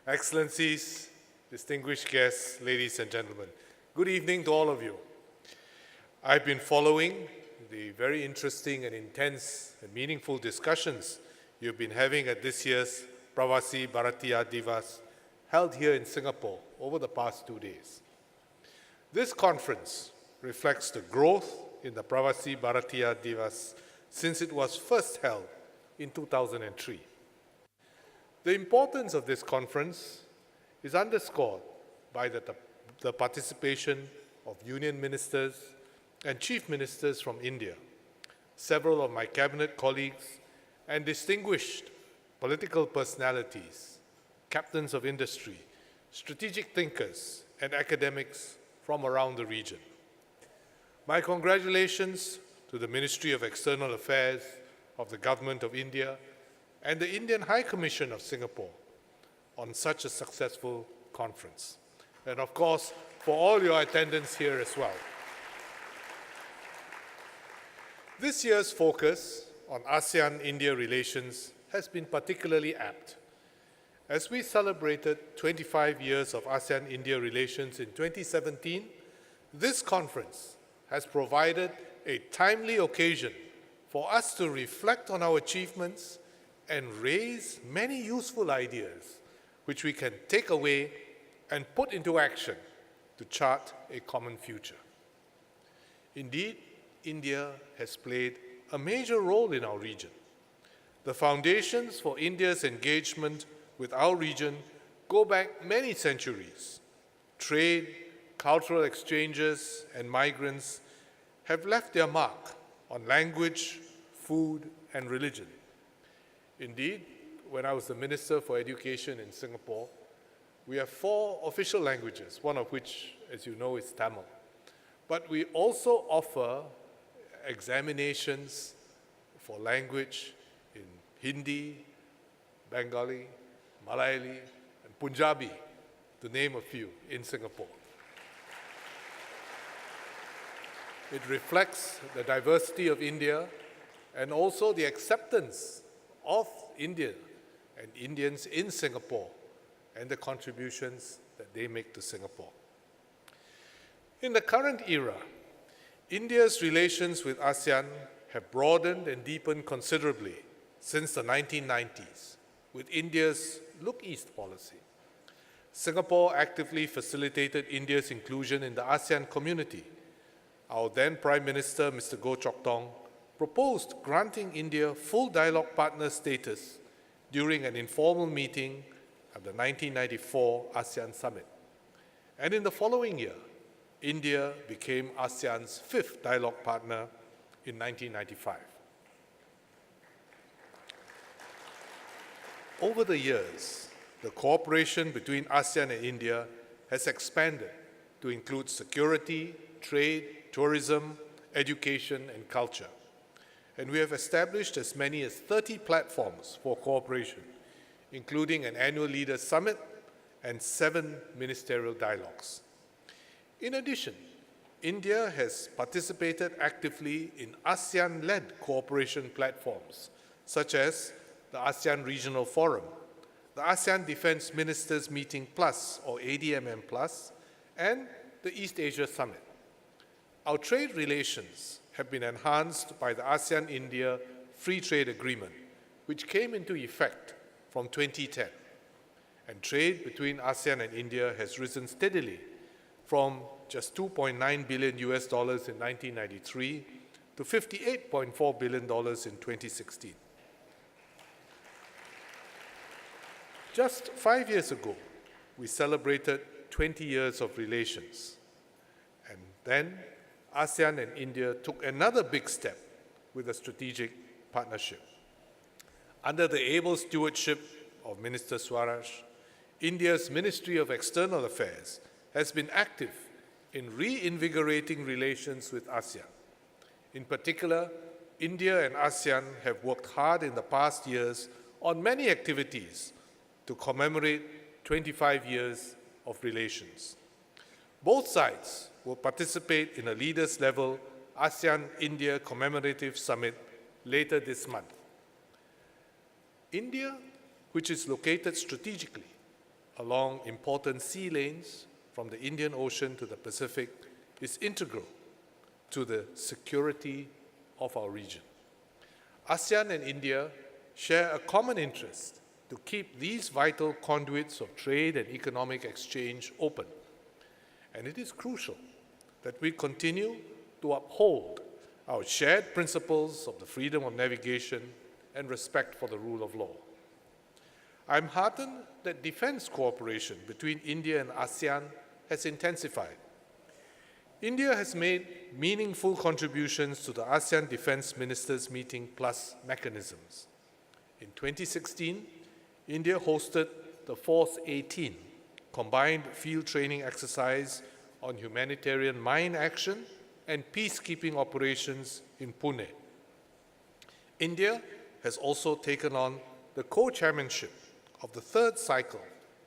Excellencies, distinguished guests, ladies and gentlemen, good evening to all of you. I've been following the very interesting and intense and meaningful discussions you've been having at this year's Pravasi, Bharatiya, Divas, held here in Singapore over the past 2 days. This conference reflects the growth in the Pravasi, Bharatiya, Divas since it was first held in 2003. The importance of this conference is underscored by the participation of union ministers and chief ministers from India, several of my cabinet colleagues, and distinguished political personalities, captains of industry, strategic thinkers, and academics from around the region. My congratulations to the Ministry of External Affairs of the Government of India and the Indian High Commission of Singapore on such a successful conference. And of course, for all your attendance here as well. This year's focus on ASEAN-India relations has been particularly apt. As we celebrated 25 years of ASEAN-India relations in 2017, this conference has provided a timely occasion for us to reflect on our achievements and raise many useful ideas which we can take away and put into action to chart a common future. Indeed, India has played a major role in our region. The foundations for India's engagement with our region go back many centuries. Trade, cultural exchanges, and migrants have left their mark on language, food, and religion. Indeed, when I was the Minister for Education in Singapore, we have 4 official languages, one of which, as you know, is Tamil. But we also offer examinations for language in Hindi, Bengali, Malayali, and Punjabi, to name a few, in Singapore. It reflects the diversity of India and also the acceptance of India and Indians in Singapore and the contributions that they make to Singapore. In the current era, India's relations with ASEAN have broadened and deepened considerably since the 1990s with India's Look East policy. Singapore actively facilitated India's inclusion in the ASEAN community. Our then Prime Minister, Mr. Goh Chok Tong, proposed granting India full dialogue partner status during an informal meeting at the 1994 ASEAN Summit. And in the following year, India became ASEAN's 5th dialogue partner in 1995. Over the years, the cooperation between ASEAN and India has expanded to include security, trade, tourism, education, and culture. And we have established as many as 30 platforms for cooperation, including an annual Leaders Summit and 7 ministerial dialogues. In addition, India has participated actively in ASEAN-led cooperation platforms, such as the ASEAN Regional Forum, the ASEAN Defense Ministers Meeting Plus, or ADMM Plus, and the East Asia Summit. Our trade relations have been enhanced by the ASEAN-India Free Trade Agreement, which came into effect from 2010. And trade between ASEAN and India has risen steadily from just $2.9 billion in 1993 to $58.4 billion in 2016. Just 5 years ago, we celebrated 20 years of relations. And then ASEAN and India took another big step with a strategic partnership. Under the able stewardship of Minister Swaraj, India's Ministry of External Affairs has been active in reinvigorating relations with ASEAN. In particular, India and ASEAN have worked hard in the past years on many activities to commemorate 25 years of relations. Both sides will participate in a leaders-level ASEAN-India Commemorative Summit later this month. India, which is located strategically, along important sea lanes from the Indian Ocean to the Pacific is integral to the security of our region. ASEAN and India share a common interest to keep these vital conduits of trade and economic exchange open. And it is crucial that we continue to uphold our shared principles of the freedom of navigation and respect for the rule of law. I'm heartened that defense cooperation between India and ASEAN has intensified. India has made meaningful contributions to the ASEAN Defense Ministers Meeting Plus mechanisms. In 2016, India hosted the Force 18 combined field training exercise on humanitarian mine action and peacekeeping operations in Pune. India has also taken on the co-chairmanship of the third cycle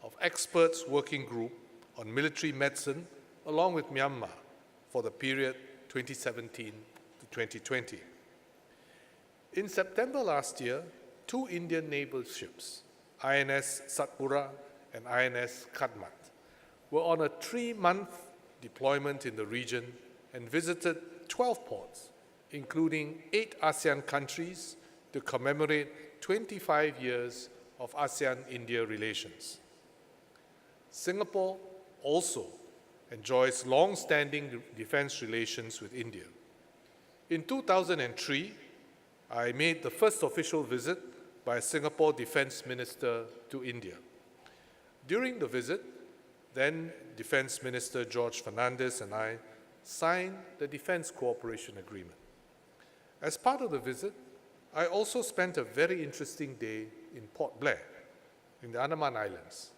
of Experts Working Group on Military Medicine along with Myanmar for the period 2017 to 2020. In September last year, two Indian naval ships, INS Satpura and INS Kadmat, were on a 3-month deployment in the region and visited 12 ports, including 8 ASEAN countries, to commemorate 25 years of ASEAN-India relations. Singapore also enjoys long-standing defense relations with India. In 2003, I made the first official visit by a Singapore defense minister to India. During the visit, then Defense Minister George Fernandes and I signed the Defense Cooperation Agreement. As part of the visit, I also spent a very interesting day in Port Blair, in the Andaman Islands,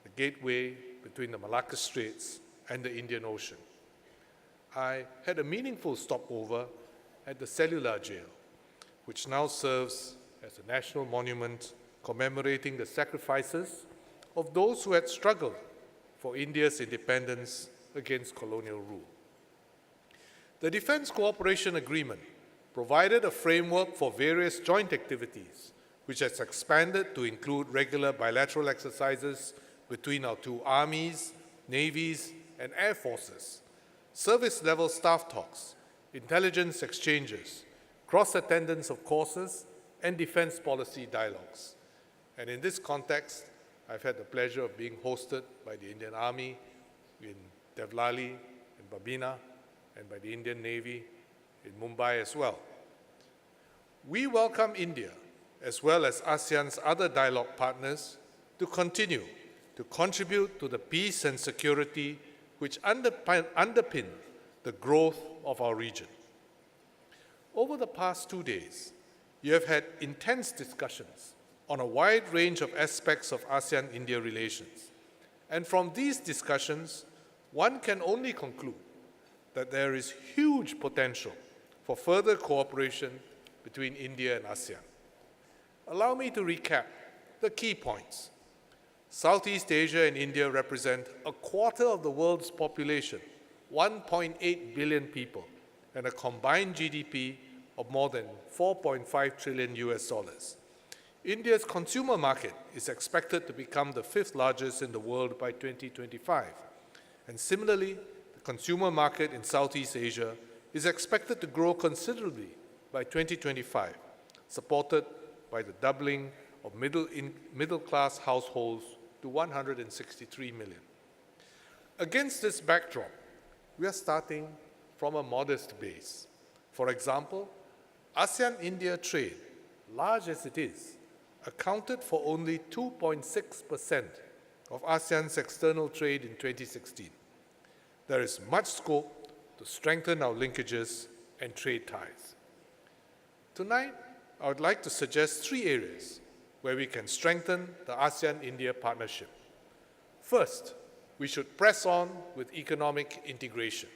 the gateway between the Malacca Straits and the Indian Ocean. I had a meaningful stopover at the cellular jail, which now serves as a national monument commemorating the sacrifices of those who had struggled for India's independence against colonial rule. The Defense Cooperation Agreement provided a framework for various joint activities, which has expanded to include regular bilateral exercises between our two armies, navies, and air forces, service-level staff talks, intelligence exchanges, cross-attendance of courses, and defense policy dialogues. And in this context, I've had the pleasure of being hosted by the Indian Army in Devlali and Babina, and by the Indian Navy in Mumbai as well. We welcome India, as well as ASEAN's other dialogue partners, to continue to contribute to the peace and security which underpin the growth of our region. Over the past 2 days, you have had intense discussions on a wide range of aspects of ASEAN-India relations. And from these discussions, one can only conclude that there is huge potential for further cooperation between India and ASEAN. Allow me to recap the key points. Southeast Asia and India represent a quarter of the world's population, 1.8 billion people, and a combined GDP of more than 4.5 trillion US dollars. India's consumer market is expected to become the 5th largest in the world by 2025. And similarly, the consumer market in Southeast Asia is expected to grow considerably by 2025, supported by the doubling of middle-class households to 163 million. Against this backdrop, we are starting from a modest base. For example, ASEAN-India trade, large as it is, accounted for only 2.6% of ASEAN's external trade in 2016. There is much scope to strengthen our linkages and trade ties. Tonight, I would like to suggest 3 areas where we can strengthen the ASEAN-India partnership. First, we should press on with economic integration.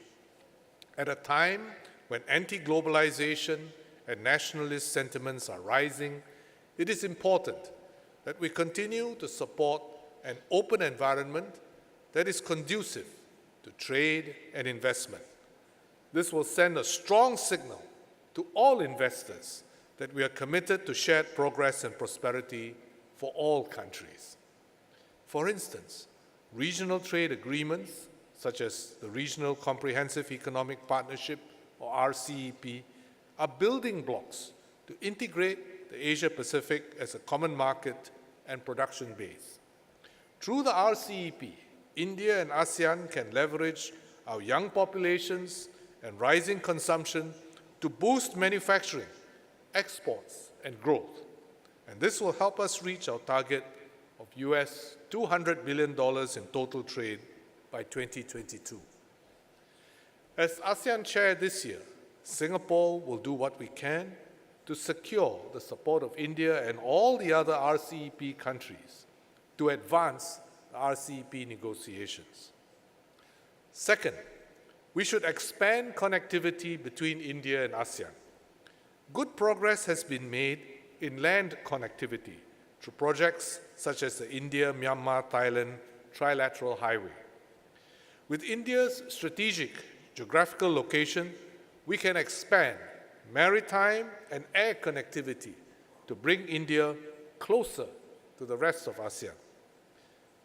At a time when anti-globalization and nationalist sentiments are rising, it is important that we continue to support an open environment that is conducive to trade and investment. This will send a strong signal to all investors that we are committed to shared progress and prosperity for all countries. For instance, regional trade agreements, such as the Regional Comprehensive Economic Partnership, or RCEP, are building blocks to integrate the Asia-Pacific as a common market and production base. Through the RCEP, India and ASEAN can leverage our young populations and rising consumption to boost manufacturing, exports, and growth. And this will help us reach our target of US $200 billion in total trade by 2022. As ASEAN Chair this year, Singapore will do what we can to secure the support of India and all the other RCEP countries to advance the RCEP negotiations. Second, we should expand connectivity between India and ASEAN. Good progress has been made in land connectivity through projects such as the India-Myanmar-Thailand Trilateral Highway. With India's strategic geographical location, we can expand maritime and air connectivity to bring India closer to the rest of ASEAN.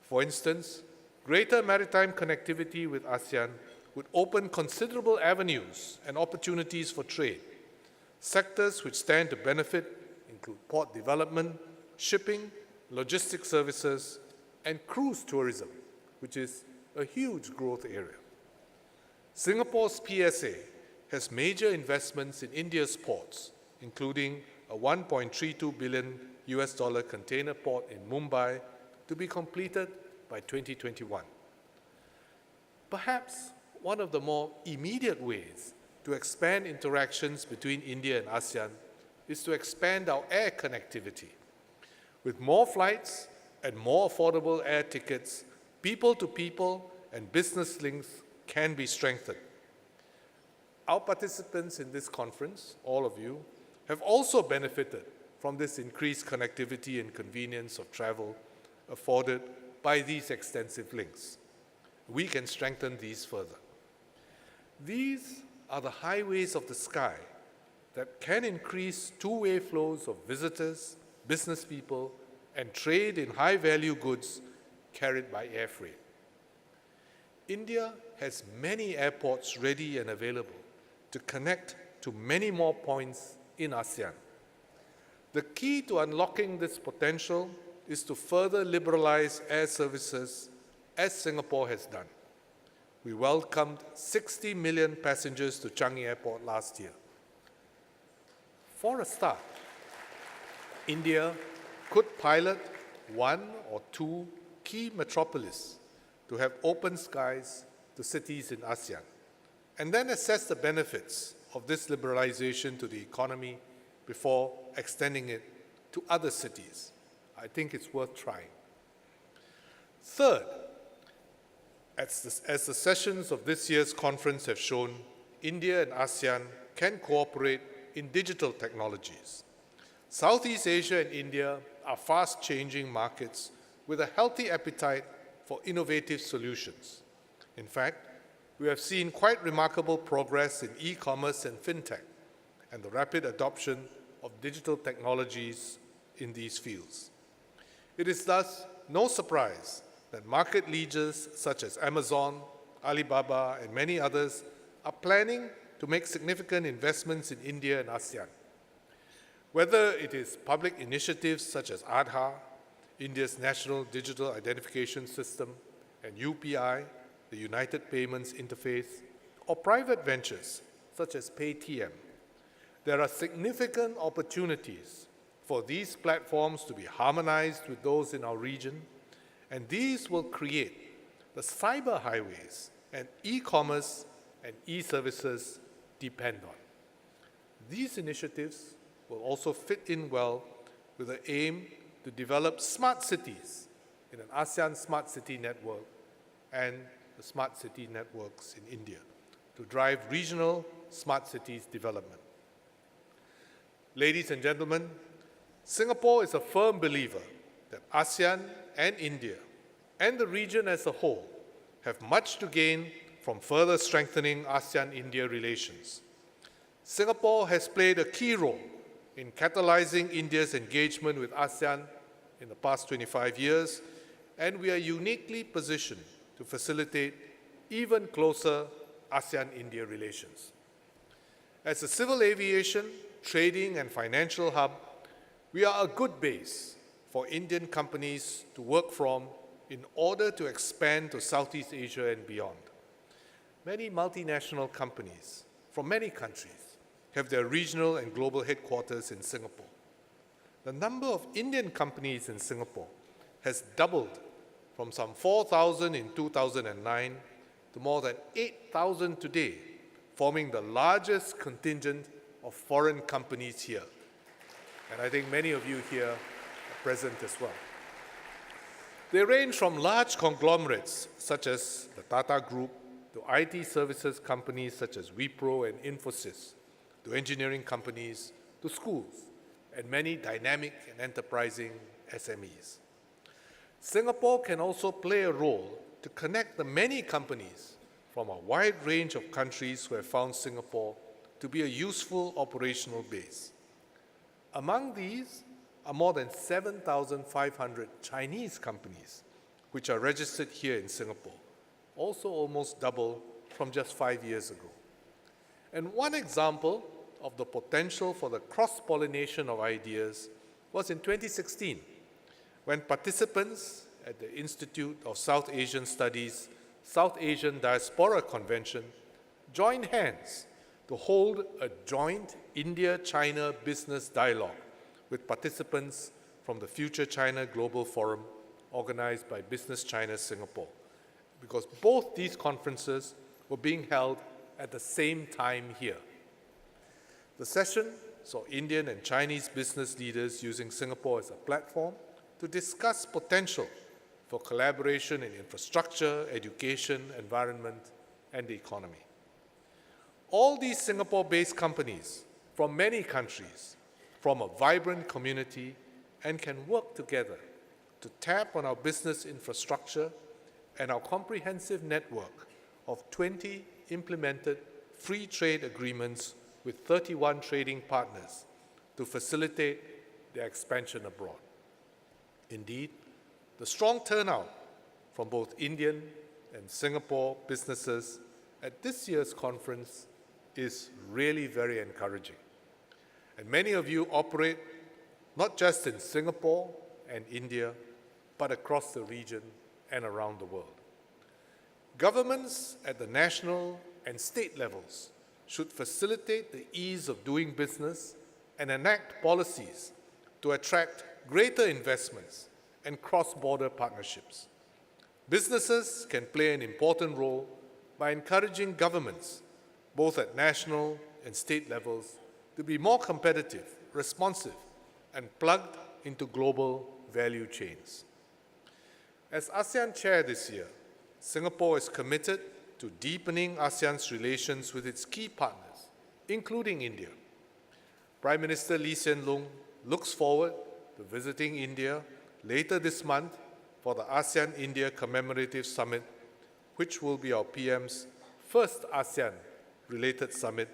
For instance, greater maritime connectivity with ASEAN would open considerable avenues and opportunities for trade. Sectors which stand to benefit include port development, shipping, logistics services, and cruise tourism, which is a huge growth area. Singapore's PSA has major investments in India's ports, including a $1.32 billion container port in Mumbai to be completed by 2021. Perhaps one of the more immediate ways to expand interactions between India and ASEAN is to expand our air connectivity. With more flights and more affordable air tickets, people-to-people and business links can be strengthened. Our participants in this conference, all of you, have also benefited from this increased connectivity and convenience of travel afforded by these extensive links. We can strengthen these further. These are the highways of the sky that can increase two-way flows of visitors, business people, and trade in high-value goods carried by air freight. India has many airports ready and available to connect to many more points in ASEAN. The key to unlocking this potential is to further liberalize air services, as Singapore has done. We welcomed 60 million passengers to Changi Airport last year. For a start, India could pilot one or two key metropolises to have open skies to cities in ASEAN, and then assess the benefits of this liberalization to the economy before extending it to other cities. I think it's worth trying. Third, as the sessions of this year's conference have shown, India and ASEAN can cooperate in digital technologies. Southeast Asia and India are fast-changing markets with a healthy appetite for innovative solutions. In fact, we have seen quite remarkable progress in e-commerce and fintech, and the rapid adoption of digital technologies in these fields. It is thus no surprise that market leaders such as Amazon, Alibaba, and many others are planning to make significant investments in India and ASEAN. Whether it is public initiatives such as Aadhaar, India's National Digital Identification System, and UPI, the United Payments Interface, or private ventures such as Paytm, there are significant opportunities for these platforms to be harmonized with those in our region, and these will create the cyber highways and e-commerce and e-services depend on. These initiatives will also fit in well with the aim to develop smart cities in an ASEAN Smart City Network and the smart city networks in India to drive regional smart cities development. Ladies and gentlemen, Singapore is a firm believer that ASEAN and India and the region as a whole have much to gain from further strengthening ASEAN-India relations. Singapore has played a key role in catalyzing India's engagement with ASEAN in the past 25 years, and we are uniquely positioned to facilitate even closer ASEAN-India relations. As a civil aviation, trading, and financial hub, we are a good base for Indian companies to work from in order to expand to Southeast Asia and beyond. Many multinational companies from many countries have their regional and global headquarters in Singapore. The number of Indian companies in Singapore has doubled from some 4,000 in 2009 to more than 8,000 today, forming the largest contingent of foreign companies here. And I think many of you here are present as well. They range from large conglomerates such as the Tata Group, to IT services companies such as Wipro and Infosys, to engineering companies, to schools, and many dynamic and enterprising SMEs. Singapore can also play a role to connect the many companies from a wide range of countries who have found Singapore to be a useful operational base. Among these are more than 7,500 Chinese companies which are registered here in Singapore, also almost double from just 5 years ago. And one example of the potential for the cross-pollination of ideas was in 2016, when participants at the Institute of South Asian Studies South Asian Diaspora Convention joined hands to hold a joint India-China business dialogue with participants from the Future China Global Forum organized by Business China Singapore, because both these conferences were being held at the same time here. The session saw Indian and Chinese business leaders using Singapore as a platform to discuss potential for collaboration in infrastructure, education, environment, and the economy. All these Singapore-based companies from many countries form a vibrant community and can work together to tap on our business infrastructure and our comprehensive network of 20 implemented free trade agreements with 31 trading partners to facilitate their expansion abroad. Indeed, the strong turnout from both Indian and Singapore businesses at this year's conference is really very encouraging. And many of you operate not just in Singapore and India, but across the region and around the world. Governments at the national and state levels should facilitate the ease of doing business and enact policies to attract greater investments and cross-border partnerships. Businesses can play an important role by encouraging governments, both at national and state levels, to be more competitive, responsive, and plugged into global value chains. As ASEAN Chair this year, Singapore is committed to deepening ASEAN's relations with its key partners, including India. Prime Minister Lee Hsien Loong looks forward to visiting India later this month for the ASEAN-India Commemorative Summit, which will be our PM's first ASEAN-related summit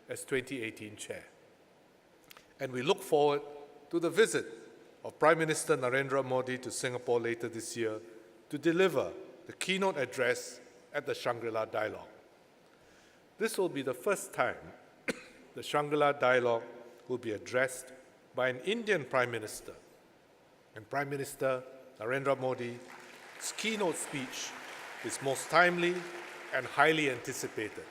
as 2018 chair. And we look forward to the visit of Prime Minister Narendra Modi to Singapore later this year to deliver the keynote address at the Shangri-La Dialogue. This will be the first time the Shangri-La Dialogue will be addressed by an Indian Prime Minister, and Prime Minister Narendra Modi's keynote speech is most timely and highly anticipated.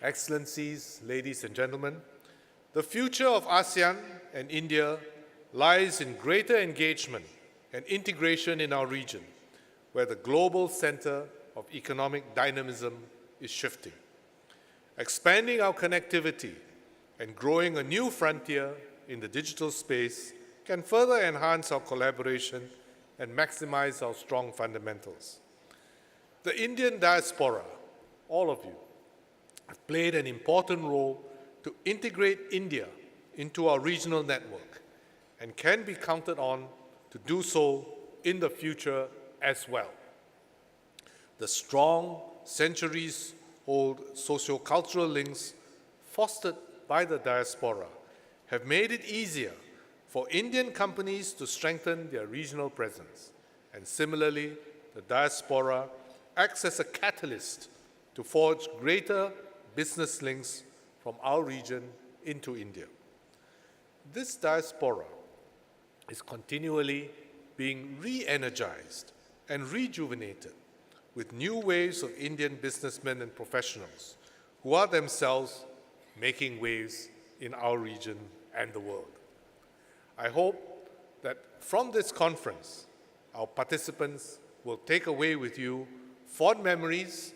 Excellencies, ladies and gentlemen, the future of ASEAN and India lies in greater engagement and integration in our region, where the global center of economic dynamism is shifting. Expanding our connectivity and growing a new frontier in the digital space can further enhance our collaboration and maximize our strong fundamentals. The Indian diaspora, all of you, have played an important role to integrate India into our regional network and can be counted on to do so in the future as well. The strong, centuries-old socio-cultural links fostered by the diaspora have made it easier for Indian companies to strengthen their regional presence And similarly, the diaspora acts as a catalyst to forge greater business links from our region into India. This diaspora is continually being re-energized and rejuvenated with new waves of Indian businessmen and professionals who are themselves making waves in our region and the world. I hope that from this conference, our participants will take away with you fond memories,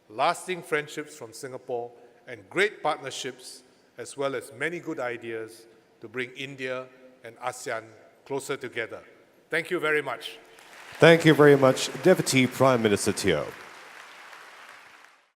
lasting friendships from Singapore, and great partnerships, as well as many good ideas to bring India and ASEAN closer together. Thank you very much. Thank you very much, Deputy Prime Minister Teo.